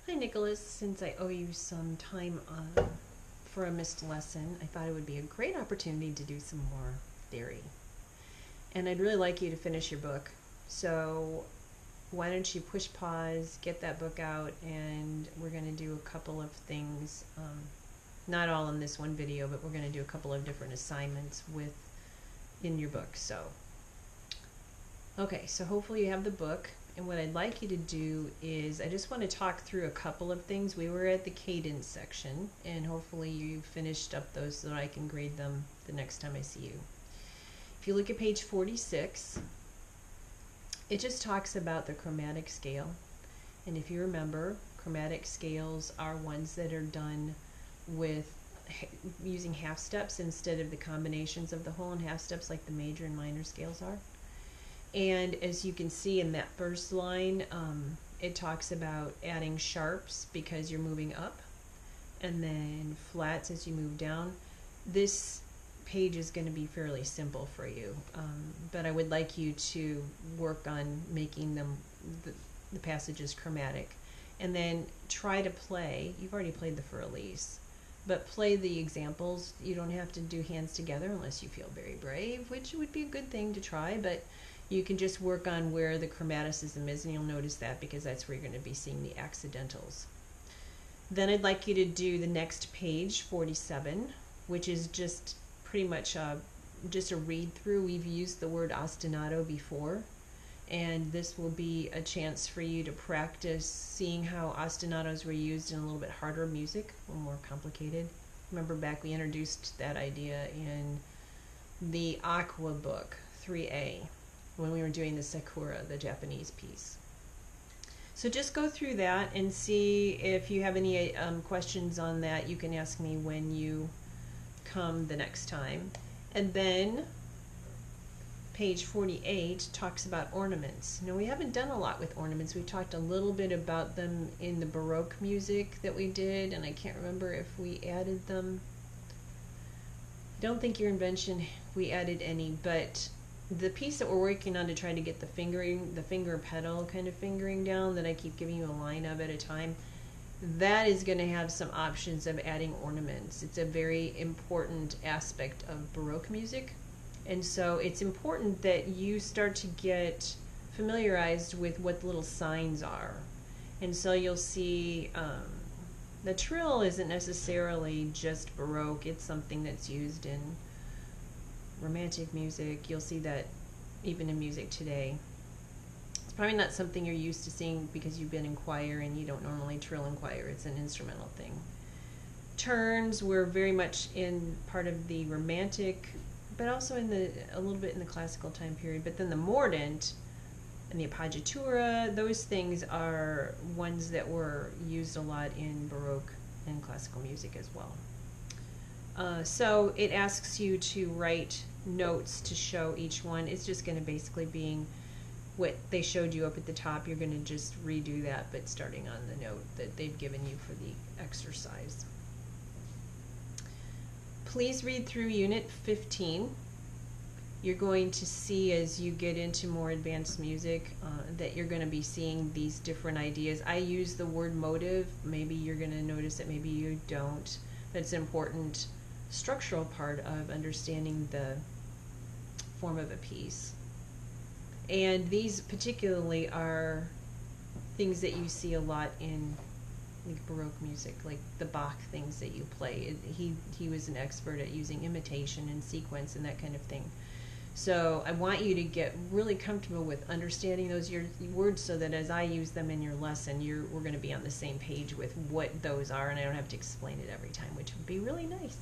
Hi, Nicholas. Since I owe you some time for a missed lesson, I thought it would be a great opportunity to do some more theory. And I'd really like you to finish your book. So why don't you push pause, get that book out, and we're going to do a couple of things, not all in this one video, but we're going to do a couple of different assignments in your book. Okay, so hopefully you have the book. And what I'd like you to do is, I just want to talk through a couple of things. We were at the cadence section, and hopefully you finished up those so that I can grade them the next time I see you. If you look at page 46, it just talks about the chromatic scale. And if you remember, chromatic scales are ones that are done with using half steps instead of the combinations of the whole and half steps like the major and minor scales are. And as you can see in that first line, it talks about adding sharps because you're moving up, and then flats as you move down. This page is going to be fairly simple for you, but I would like you to work on making them the passages chromatic, and then try to play. You've already played the Für Elise, but play the examples. You don't have to do hands together unless you feel very brave, which would be a good thing to try, but you can just work on where the chromaticism is, and you'll notice that because that's where you're going to be seeing the accidentals. Then I'd like you to do the next page, 47, which is just pretty much just a read through. We've used the word ostinato before, and this will be a chance for you to practice seeing how ostinatos were used in a little bit harder music, a little more complicated. Remember back we introduced that idea in the Aqua book, 3A. When we were doing the Sakura, the Japanese piece. So just go through that and see if you have any questions on that. You can ask me when you come the next time. And then page 48 talks about ornaments. Now we haven't done a lot with ornaments. We talked a little bit about them in the Baroque music that we did, and I can't remember if we added them. I don't think your invention we added any, but the piece that we're working on to try to get the finger pedal kind of fingering down that I keep giving you a line of at a time, that is going to have some options of adding ornaments. It's a very important aspect of Baroque music, and so it's important that you start to get familiarized with what the little signs are. And so you'll see the trill isn't necessarily just Baroque, it's something that's used in romantic music. You'll see that even in music today. It's probably not something you're used to seeing because you've been in choir and you don't normally trill in choir. It's an instrumental thing. Turns were very much in part of the romantic, but also in a little bit in the classical time period. But then the mordent and the appoggiatura, those things are ones that were used a lot in Baroque and classical music as well. So it asks you to write notes to show each one. It's just going to basically be what they showed you up at the top. You're going to just redo that, but starting on the note that they've given you for the exercise. Please read through Unit 15. You're going to see as you get into more advanced music that you're going to be seeing these different ideas. I use the word motive. Maybe you're going to notice it, maybe you don't. But it's important structural part of understanding the form of a piece. And these particularly are things that you see a lot in like Baroque music, like the Bach things that you play. He was an expert at using imitation and sequence and that kind of thing. So I want you to get really comfortable with understanding those words so that as I use them in your lesson, we're going to be on the same page with what those are, and I don't have to explain it every time, which would be really nice.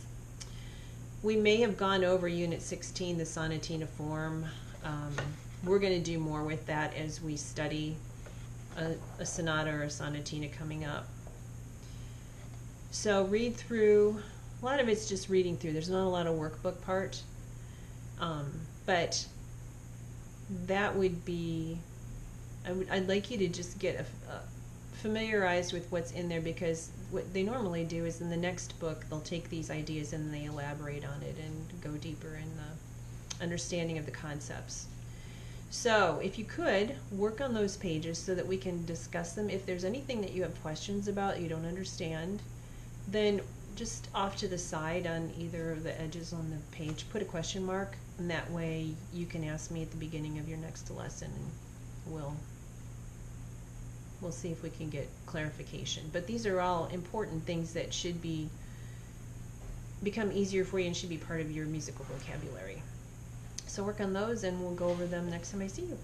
We may have gone over Unit 16, the sonatina form. We're going to do more with that as we study a sonata or a sonatina coming up. So read through. A lot of it's just reading through. There's not a lot of workbook part. But that would be, I'd like you to just get familiarized with what's in there, because what they normally do is in the next book they'll take these ideas and they elaborate on it and go deeper in the understanding of the concepts. So if you could, work on those pages so that we can discuss them. If there's anything that you have questions about, you don't understand, then just off to the side on either of the edges on the page, put a question mark, and that way you can ask me at the beginning of your next lesson, and we'll see if we can get clarification. But these are all important things that should become easier for you and should be part of your musical vocabulary. So work on those, and we'll go over them next time I see you.